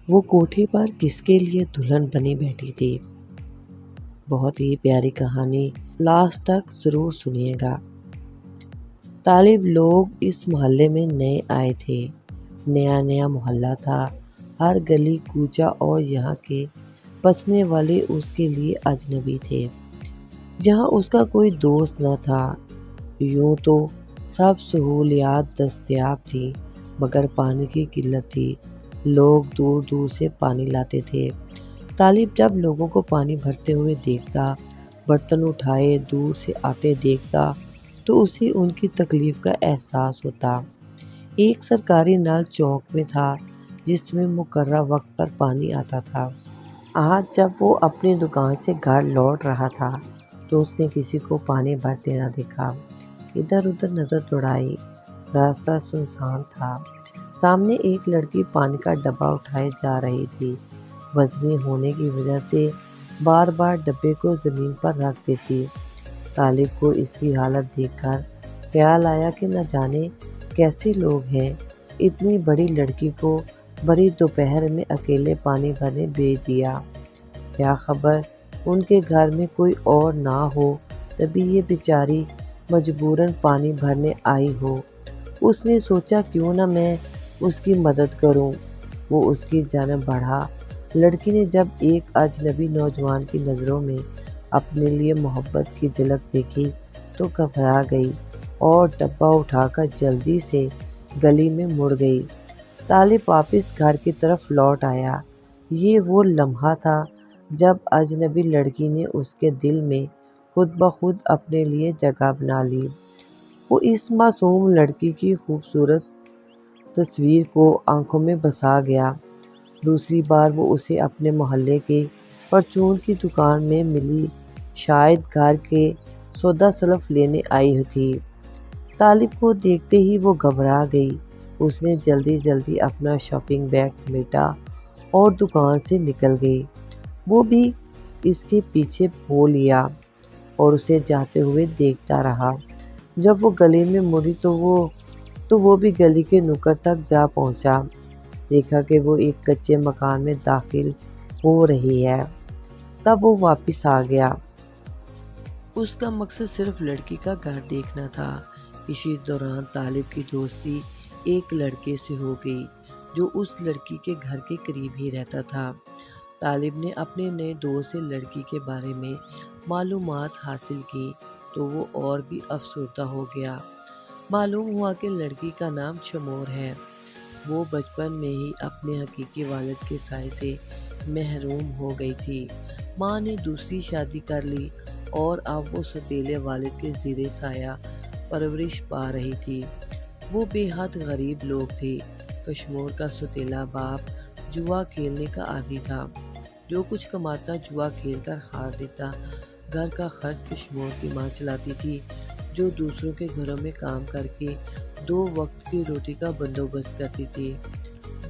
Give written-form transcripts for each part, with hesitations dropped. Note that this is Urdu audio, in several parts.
وہ کوٹھے پر کس کے لیے دلہن بنی بیٹھی تھی۔ بہت ہی پیاری کہانی، لاسٹ تک ضرور سنیے گا۔ طالب لوگ اس محلے میں نئے آئے تھے، نیا محلہ تھا، ہر گلی کوچہ اور یہاں کے بسنے والے اس کے لیے اجنبی تھے۔ یہاں اس کا کوئی دوست نہ تھا۔ یوں تو سب سہولیات دستیاب تھیں، مگر پانی کی قلت تھی۔ لوگ دور دور سے پانی لاتے تھے۔ طالب جب لوگوں کو پانی بھرتے ہوئے دیکھتا، برتن اٹھائے دور سے آتے دیکھتا تو اسے ان کی تکلیف کا احساس ہوتا۔ ایک سرکاری نل چوک میں تھا جس میں مقررہ وقت پر پانی آتا تھا۔ آج جب وہ اپنی دکان سے گھر لوٹ رہا تھا تو اس نے کسی کو پانی بھرتے نہ دیکھا۔ ادھر ادھر نظر دوڑائی، راستہ سنسان تھا۔ سامنے ایک لڑکی پانی کا ڈبہ اٹھائے جا رہی تھی۔ وزنی ہونے کی وجہ سے بار بار ڈبے کو زمین پر رکھ دیتی۔ طالب کو اس کی حالت دیکھ کر خیال آیا کہ نہ جانے کیسے لوگ ہیں، اتنی بڑی لڑکی کو بھری دوپہر میں اکیلے پانی بھرنے بھیج دیا۔ کیا خبر ان کے گھر میں کوئی اور نہ ہو، تبھی یہ بیچاری مجبوراً پانی بھرنے آئی ہو۔ اس نے سوچا کیوں نہ میں اس کی مدد کروں۔ وہ اس کی جانب بڑھا۔ لڑکی نے جب ایک اجنبی نوجوان کی نظروں میں اپنے لیے محبت کی جھلک دیکھی تو گھبرا گئی اور ڈبہ اٹھا کر جلدی سے گلی میں مڑ گئی۔ طالب واپس گھر کی طرف لوٹ آیا۔ یہ وہ لمحہ تھا جب اجنبی لڑکی نے اس کے دل میں خود بخود اپنے لیے جگہ بنا لی۔ وہ اس معصوم لڑکی کی خوبصورت تصویر کو آنکھوں میں بسا گیا۔ دوسری بار وہ اسے اپنے محلے کے پرچون کی دکان میں ملی، شاید گھر کے سودا سلف لینے آئی تھی۔ طالب کو دیکھتے ہی وہ گھبرا گئی۔ اس نے جلدی اپنا شاپنگ بیگ سمیٹا اور دکان سے نکل گئی۔ وہ بھی اس کے پیچھے ہو لیا اور اسے جاتے ہوئے دیکھتا رہا۔ جب وہ گلی میں مڑی تو وہ بھی گلی کے نکڑ تک جا پہنچا۔ دیکھا کہ وہ ایک کچے مکان میں داخل ہو رہی ہے۔ تب وہ واپس آ گیا۔ اس کا مقصد صرف لڑکی کا گھر دیکھنا تھا۔ اسی دوران طالب کی دوستی ایک لڑکے سے ہو گئی جو اس لڑکی کے گھر کے قریب ہی رہتا تھا۔ طالب نے اپنے نئے دوست سے لڑکی کے بارے میں معلومات حاصل کی تو وہ اور بھی افسردہ ہو گیا۔ معلوم ہوا کہ لڑکی کا نام شمور ہے۔ وہ بچپن میں ہی اپنے حقیقی والد کے سائے سے محروم ہو گئی تھی۔ ماں نے دوسری شادی کر لی اور اب وہ سوتیلے والد کے زیر سایہ پرورش پا رہی تھی۔ وہ بے حد غریب لوگ تھے۔ کشمور کا سوتیلا باپ جوا کھیلنے کا عادی تھا۔ جو کچھ کماتا جوا کھیل کر ہار دیتا۔ گھر کا خرچ کشمور کی ماں چلاتی تھی جو دوسروں کے گھروں میں کام کر کے 2 وقت کی روٹی کا بندوبست کرتی تھی۔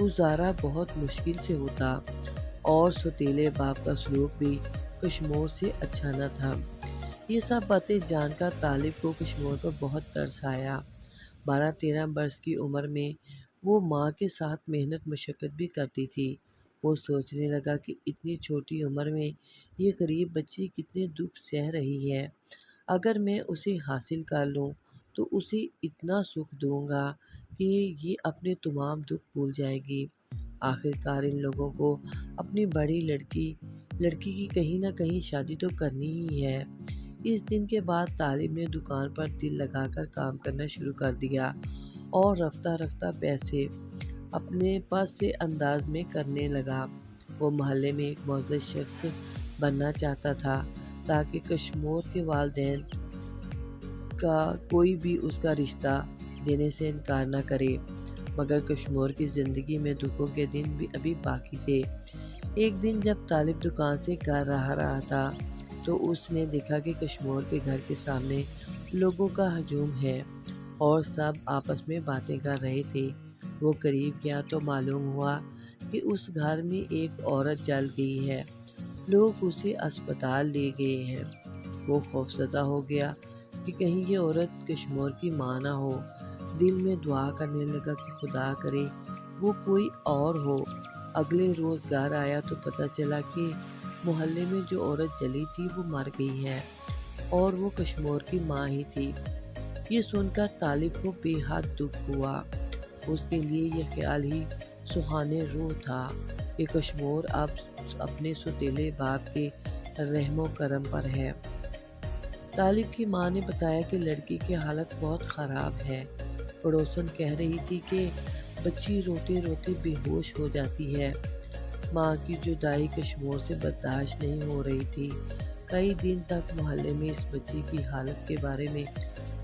گزارا بہت مشکل سے ہوتا اور سوتیلے باپ کا سلوک بھی کشمور سے اچھا نہ تھا۔ یہ سب باتیں جان کر طالب کو کشمور پر بہت ترس آیا۔ 12-13 برس کی عمر میں وہ ماں کے ساتھ محنت مشقت بھی کرتی تھی۔ وہ سوچنے لگا کہ اتنی چھوٹی عمر میں یہ غریب بچی کتنے دکھ سہ رہی ہے۔ اگر میں اسے حاصل کر لوں تو اسے اتنا سکھ دوں گا کہ یہ اپنے تمام دکھ بھول جائے گی۔ آخرکار ان لوگوں کو اپنی بڑی لڑکی کی کہیں نہ کہیں شادی تو کرنی ہی ہے۔ اس دن کے بعد طالب نے دکان پر دل لگا کر کام کرنا شروع کر دیا اور رفتہ رفتہ پیسے اپنے پاس سے انداز میں کرنے لگا۔ وہ محلے میں ایک معزز شخص بننا چاہتا تھا تاکہ کشمور کے والدین کا کوئی بھی اس کا رشتہ دینے سے انکار نہ کرے۔ مگر کشمور کی زندگی میں دکھوں کے دن بھی ابھی باقی تھے۔ ایک دن جب طالب دکان سے گھر آ رہا تھا تو اس نے دیکھا کہ کشمور کے گھر کے سامنے لوگوں کا ہجوم ہے اور سب آپس میں باتیں کر رہے تھے۔ وہ قریب گیا تو معلوم ہوا کہ اس گھر میں ایک عورت جل گئی ہے۔ لوگ اسے اسپتال لے گئے ہیں۔ وہ خوفزدہ ہو گیا کہ کہیں یہ عورت کشمور کی ماں نہ ہو۔ دل میں دعا کرنے لگا کہ خدا کرے وہ کوئی اور ہو۔ اگلے روز گھر آیا تو پتہ چلا کہ محلے میں جو عورت جلی تھی وہ مر گئی ہے اور وہ کشمور کی ماں ہی تھی۔ یہ سن کر طالب کو بے حد دکھ ہوا۔ اس کے لیے یہ خیال ہی سہانے روح تھا کہ کشمور اب اپنے سوتیلے باپ کے رحم و کرم پر ہے۔ طالب کی ماں نے بتایا کہ لڑکی کی حالت بہت خراب ہے۔ پڑوسن کہہ رہی تھی کہ بچی روتے روتے بے ہوش ہو جاتی ہے۔ ماں کی جدائی کشمور سے برداشت نہیں ہو رہی تھی۔ کئی دن تک محلے میں اس بچی کی حالت کے بارے میں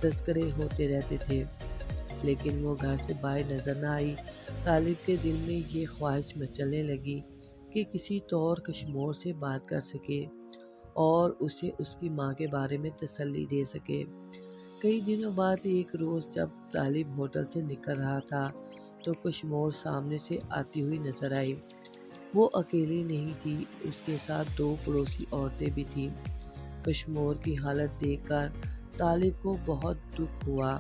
تذکرے ہوتے رہتے تھے، لیکن وہ گھر سے باہر نظر نہ آئی۔ طالب کے دل میں یہ خواہش مچلنے لگی کہ کسی طور کشمور سے بات کر سکے اور اسے اس کی ماں کے بارے میں تسلی دے سکے۔ کئی دنوں بعد ایک روز جب طالب ہوٹل سے نکل رہا تھا تو کشمور سامنے سے آتی ہوئی نظر آئی۔ وہ اکیلی نہیں تھی، اس کے ساتھ 2 پڑوسی عورتیں بھی تھیں۔ کشمور کی حالت دیکھ کر طالب کو بہت دکھ ہوا۔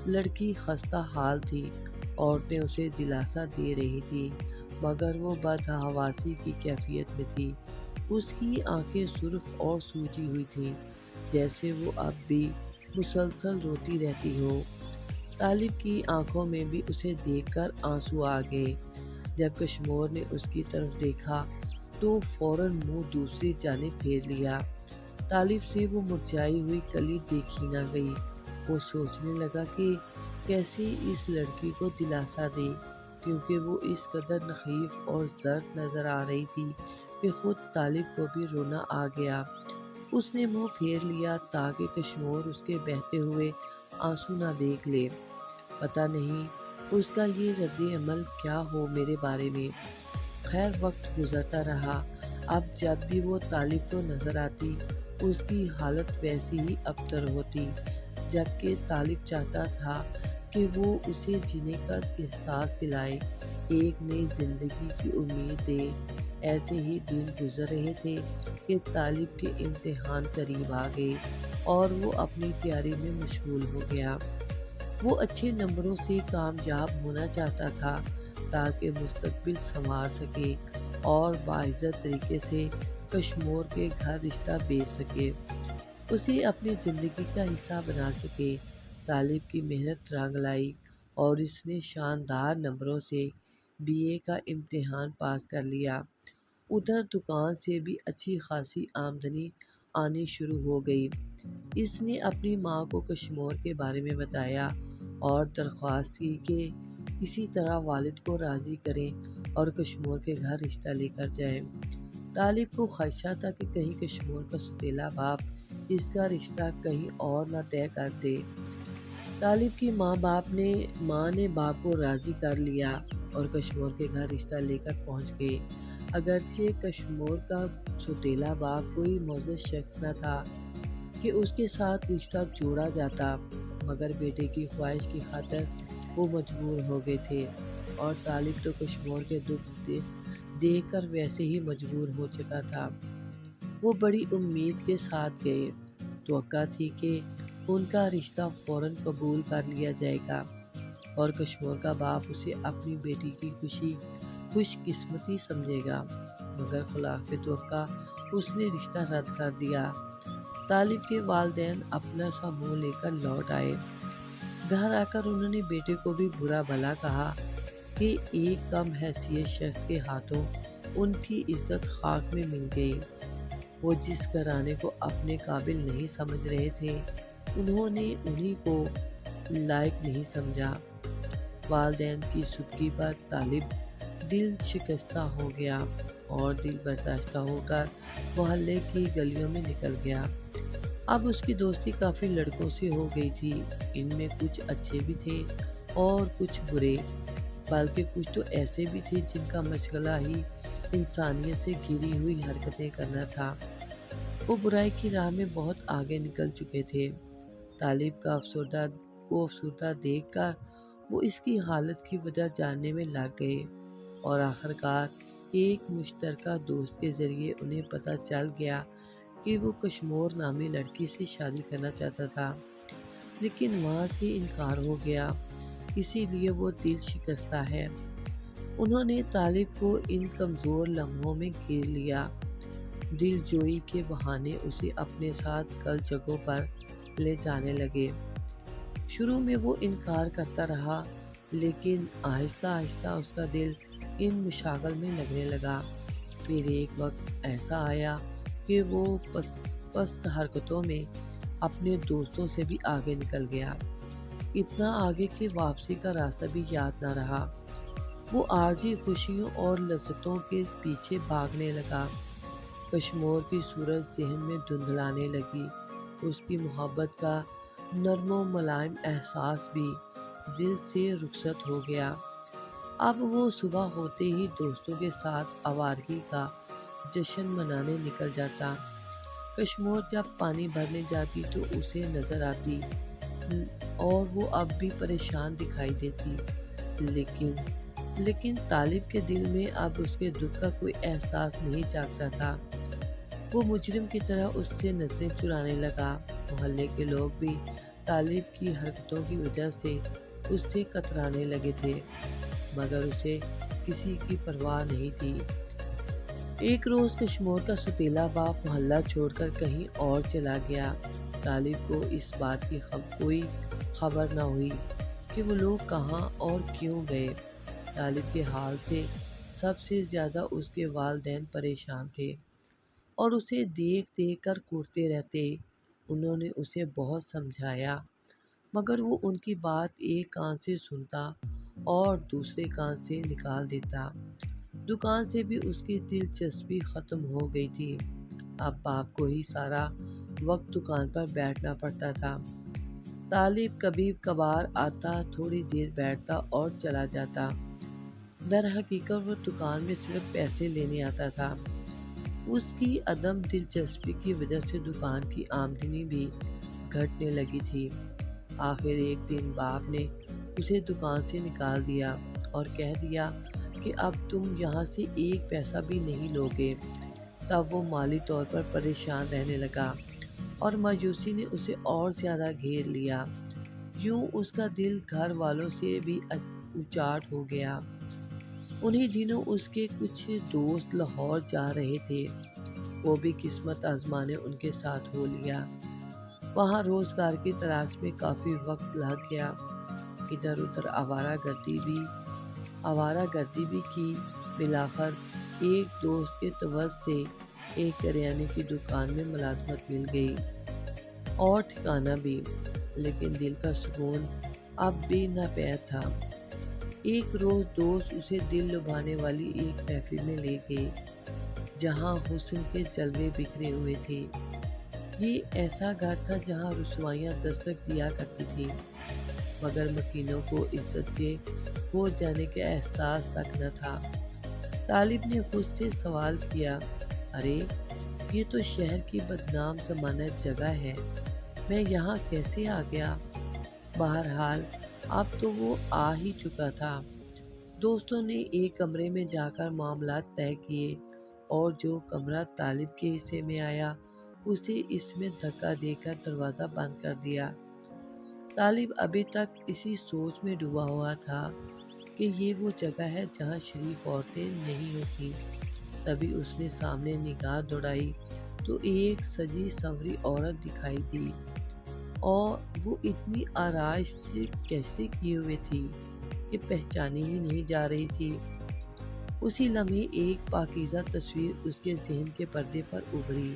لڑکی خستہ حال تھی، عورتیں اسے دلاسا دے رہی تھیں، مگر وہ بدحواسی کی کیفیت میں تھی۔ اس کی آنکھیں سرخ اور سوجی ہوئی تھیں، جیسے وہ اب بھی مسلسل روتی رہتی ہو۔ طالب کی آنکھوں میں بھی اسے دیکھ کر آنسو آ گئے۔ جب کشمور نے اس کی طرف دیکھا تو فوراً منہ دوسری جانب پھیر لیا۔ طالب سے وہ مرجھائی ہوئی کلی دیکھی نہ گئی۔ وہ سوچنے لگا کہ کیسے اس لڑکی کو دلاسا دے، کیونکہ وہ اس قدر نحیف اور زرد نظر آ رہی تھی کہ خود طالب کو بھی رونا آ گیا۔ اس نے منہ پھیر لیا تاکہ کشمور اس کے بہتے ہوئے آنسو نہ دیکھ لے۔ پتہ نہیں اس کا یہ رد عمل کیا ہو میرے بارے میں۔ خیر وقت گزرتا رہا۔ اب جب بھی وہ طالب کو نظر آتی اس کی حالت ویسی ہی ابتر ہوتی، جبکہ طالب چاہتا تھا کہ وہ اسے جینے کا احساس دلائے، ایک نئی زندگی کی امید دے۔ ایسے ہی دن گزر رہے تھے کہ طالب کے امتحان قریب آ گئے اور وہ اپنی تیاری میں مشغول ہو گیا۔ وہ اچھے نمبروں سے کامیاب ہونا چاہتا تھا تاکہ مستقبل سنوار سکے اور باعزت طریقے سے کشمور کے گھر رشتہ بیچ سکے، اسے اپنی زندگی کا حصہ بنا سکے۔ طالب کی محنت رنگ لائی اور اس نے شاندار نمبروں سے BA کا امتحان پاس کر لیا۔ ادھر دکان سے بھی اچھی خاصی آمدنی آنی شروع ہو گئی۔ اس نے اپنی ماں کو کشمور کے بارے میں بتایا اور درخواست کی کہ کسی طرح والد کو راضی کریں اور کشمور کے گھر رشتہ لے کر جائیں۔ طالب کو خدشہ تھا کہ کہیں کشمور کا سوتیلا باپ اس کا رشتہ کہیں اور نہ طے کر دے۔ طالب کی ماں نے باپ کو راضی کر لیا اور کشمور کے گھر رشتہ لے کر پہنچ گئے۔ اگرچہ کشمور کا سوتیلا باپ کوئی معزز شخص نہ تھا کہ اس کے ساتھ رشتہ جوڑا جاتا، مگر بیٹے کی خواہش کی خاطر وہ مجبور ہو گئے تھے، اور طالب تو کشمور کے دکھ دیکھ کر ویسے ہی مجبور ہو چکا تھا۔ وہ بڑی امید کے ساتھ گئے، توقع تھی کہ ان کا رشتہ فوراً قبول کر لیا جائے گا اور کشمور کا باپ اسے اپنی بیٹی کی خوش قسمتی سمجھے گا، مگر خلاف توقع اس نے رشتہ رد کر دیا۔ طالب کے والدین اپنا سا منہ لے کر لوٹ آئے۔ گھر آ کر انہوں نے بیٹے کو بھی برا بھلا کہا کہ ایک کم حیثیت شخص کے ہاتھوں ان کی عزت خاک میں مل گئی۔ وہ جس گھرانے کو اپنے قابل نہیں سمجھ رہے تھے انہوں نے انہی کو لائق نہیں سمجھا۔ والدین کی سدگی پر طالب دل شکستہ ہو گیا اور دل برداشتہ ہو کر محلے کی گلیوں میں نکل گیا۔ اب اس کی دوستی کافی لڑکوں سے ہو گئی تھی، ان میں کچھ اچھے بھی تھے اور کچھ برے، بلکہ کچھ تو ایسے بھی تھے جن کا مشغلہ ہی انسانیت سے گھری ہوئی حرکتیں کرنا تھا۔ وہ برائی کی راہ میں بہت آگے نکل چکے تھے۔ طالب کا افسردہ دیکھ کر وہ اس کی حالت کی وجہ جاننے میں لگ گئے اور آخرکار ایک مشترکہ دوست کے ذریعے انہیں پتہ چل گیا کہ وہ کشمور نامی لڑکی سے شادی کرنا چاہتا تھا، لیکن وہاں سے انکار ہو گیا، اسی لیے وہ دل شکستہ ہے۔ انہوں نے طالب کو ان کمزور لمحوں میں گھیر لیا، دل جوئی کے بہانے اسے اپنے ساتھ کل جگہوں پر لے جانے لگے۔ شروع میں وہ انکار کرتا رہا، لیکن آہستہ آہستہ اس کا دل ان مشاغل میں لگنے لگا۔ پھر ایک وقت ایسا آیا کہ وہ پست حرکتوں میں اپنے دوستوں سے بھی آگے نکل گیا، اتنا آگے کہ واپسی کا راستہ بھی یاد نہ رہا۔ وہ عارضی خوشیوں اور لذتوں کے پیچھے بھاگنے لگا۔ کشمور کی صورت ذہن میں دھندلانے لگی، اس کی محبت کا نرم و ملائم احساس بھی دل سے رخصت ہو گیا۔ اب وہ صبح ہوتے ہی دوستوں کے ساتھ آوارگی کا جشن منانے نکل جاتا۔ کشمور جب پانی بھرنے جاتی تو اسے نظر آتی اور وہ اب بھی پریشان دکھائی دیتی، لیکن طالب کے دل میں اب اس کے دکھ کا کوئی احساس نہیں جاگتا تھا۔ وہ مجرم کی طرح اس سے نظریں چرانے لگا۔ محلے کے لوگ بھی طالب کی حرکتوں کی وجہ سے اس سے کترانے لگے تھے، مگر اسے کسی کی پرواہ نہیں تھی۔ ایک روز کشمور کا ستیلا باپ محلہ چھوڑ کر کہیں اور چلا گیا۔ طالب کو اس بات کی کوئی خبر نہ ہوئی کہ وہ لوگ کہاں اور کیوں گئے۔ طالب کے حال سے سب سے زیادہ اس کے والدین پریشان تھے اور اسے دیکھ دیکھ کر کوڑتے رہتے۔ انہوں نے اسے بہت سمجھایا، مگر وہ ان کی بات ایک کان سے سنتا اور دوسرے کان سے نکال دیتا۔ دکان سے بھی اس کی دلچسپی ختم ہو گئی تھی۔ اب باپ کو ہی سارا وقت دکان پر بیٹھنا پڑتا تھا۔ طالب کبھی کبھار آتا، تھوڑی دیر بیٹھتا اور چلا جاتا۔ در حقیقت وہ دکان میں صرف پیسے لینے آتا تھا۔ اس کی عدم دلچسپی کی وجہ سے دکان کی آمدنی بھی گھٹنے لگی تھی۔ آخر ایک دن باپ نے اسے دکان سے نکال دیا اور کہہ دیا کہ اب تم یہاں سے ایک پیسہ بھی نہیں لوگے۔ تب وہ مالی طور پر پریشان رہنے لگا اور مایوسی نے اسے اور زیادہ گھیر لیا۔ یوں اس کا دل گھر والوں سے بھی اچاٹ ہو گیا۔ انہی دنوں اس کے کچھ دوست لاہور جا رہے تھے، وہ بھی قسمت آزمانے ان کے ساتھ ہو لیا۔ وہاں روزگار کی تلاش میں کافی وقت لگ گیا، ادھر ادھر آوارہ گردی بھی کی۔ بالآخر ایک دوست کے توسط سے ایک کریانے کی دکان میں ملازمت مل گئی اور ٹھکانہ بھی، لیکن دل کا سکون اب بھی ناپید تھا۔ ایک روز دوست اسے دل لبھانے والی ایک محفل میں لے گئے، جہاں حسن کے جلوے بکھرے ہوئے تھے۔ یہ ایسا گھر تھا جہاں رسوائیاں دستک دیا کرتی تھیں، مگر مکینوں کو عزت کے ہو جانے کا احساس تک نہ تھا۔ طالب نے خود سے سوال کیا، ارے یہ تو شہر کی بدنام زمانہ جگہ ہے، میں یہاں کیسے آ گیا؟ بہرحال اب تو وہ آ ہی چکا تھا۔ دوستوں نے ایک کمرے میں جا کر معاملات طے کیے اور جو کمرہ طالب کے حصے میں آیا اسے اس میں دھکا دے کر دروازہ بند کر دیا۔ طالب ابھی تک اسی سوچ میں ڈوبا ہوا تھا کہ یہ وہ جگہ ہے جہاں شریف عورتیں نہیں ہوتی۔ تبھی اس نے سامنے نگاہ دوڑائی تو ایک سجی سنوری عورت دکھائی دی، اور وہ اتنی آرائش سے کیسے کی ہوئی تھی کہ پہچانی ہی نہیں جا رہی تھی۔ اسی لمحے ایک پاکیزہ تصویر اس کے ذہن کے پردے پر ابھری،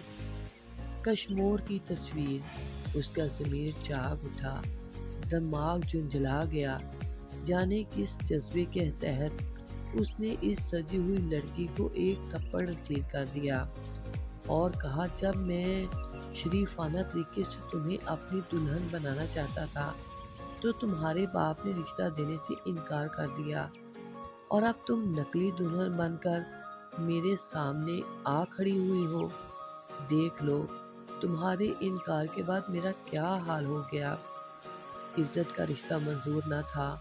کشمور کی تصویر۔ اس کا ضمیر جاگ اٹھا، دماغ جھنجھلا گیا، جانے کس جذبے کے تحت اس نے اس سجی ہوئی لڑکی کو ایک تھپڑ نصیب کر دیا اور کہا، جب میں شریفانہ طریقے سے تمہیں اپنی دلہن بنانا چاہتا تھا تو تمہارے باپ نے رشتہ دینے سے انکار کر دیا، اور اب تم نقلی دلہن بن کر میرے سامنے آ کھڑی ہوئی ہو۔ دیکھ لو تمہارے انکار کے بعد میرا کیا حال ہو گیا۔ عزت کا رشتہ منظور نہ تھا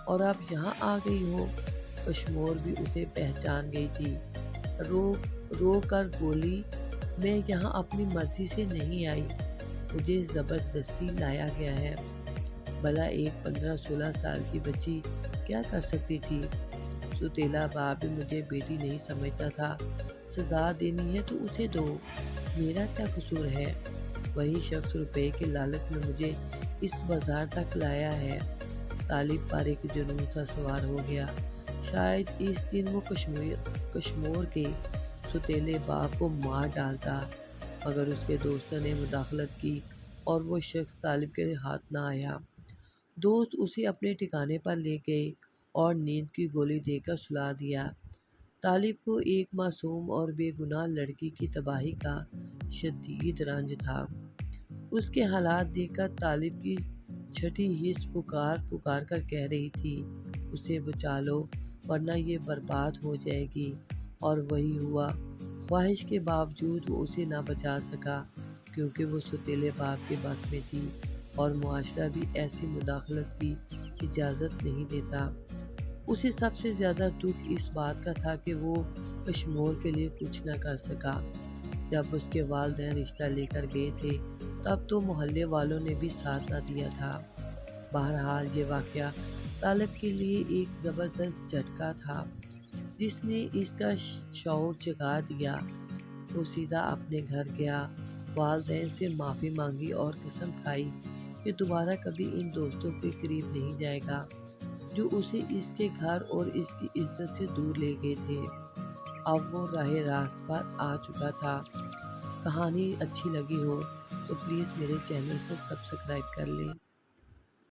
اور اب یہاں آ گئی ہو۔ کشمور بھی اسے پہچان گئی تھی، رو کر بولی، میں یہاں اپنی مرضی سے نہیں آئی، مجھے زبردستی لایا گیا ہے۔ بھلا ایک 15-16 سال کی بچی کیا کر سکتی تھی؟ سوتیلا باپ بھی مجھے بیٹی نہیں سمجھتا تھا، سزا دینی ہے تو اسے دو، میرا کیا قصور ہے؟ وہی شخص روپے کے لالچ میں مجھے اس بازار تک لایا ہے۔ طالب پارے کے جنون سا سوار ہو گیا۔ شاید اس دن وہ کشمور کے سوتیلے باپ کو مار ڈالتا، مگر اس کے دوستوں نے مداخلت کی اور وہ شخص طالب کے ہاتھ نہ آیا۔ دوست اسے اپنے ٹھکانے پر لے گئے اور نیند کی گولی دے کر سلا دیا۔ طالب کو ایک معصوم اور بے گناہ لڑکی کی تباہی کا شدید رنج تھا۔ اس کے حالات دیکھ کر طالب کی چھٹی حس پکار کر کہہ رہی تھی، اسے بچا لو ورنہ یہ برباد ہو جائے گی، اور وہی ہوا۔ خواہش کے باوجود وہ اسے نہ بچا سکا، کیونکہ وہ سوتیلے باپ کے بس میں تھی اور معاشرہ بھی ایسی مداخلت کی اجازت نہیں دیتا۔ اسے سب سے زیادہ دکھ اس بات کا تھا کہ وہ کشمور کے لیے کچھ نہ کر سکا۔ جب اس کے والدین رشتہ لے کر گئے تھے تب تو محلے والوں نے بھی ساتھ نہ دیا تھا۔ بہرحال یہ واقعہ طالب کے لیے ایک زبردست جھٹکا تھا، جس نے اس کا شعور جگا دیا۔ وہ سیدھا اپنے گھر گیا، والدین سے معافی مانگی اور قسم کھائی کہ دوبارہ کبھی ان دوستوں کے قریب نہیں جائے گا جو اسے اس کے گھر اور اس کی عزت سے دور لے گئے تھے۔ اب وہ راہ راست پر آ چکا تھا۔ کہانی اچھی لگی ہو تو پلیز میرے چینل کو سبسکرائب کر لیں۔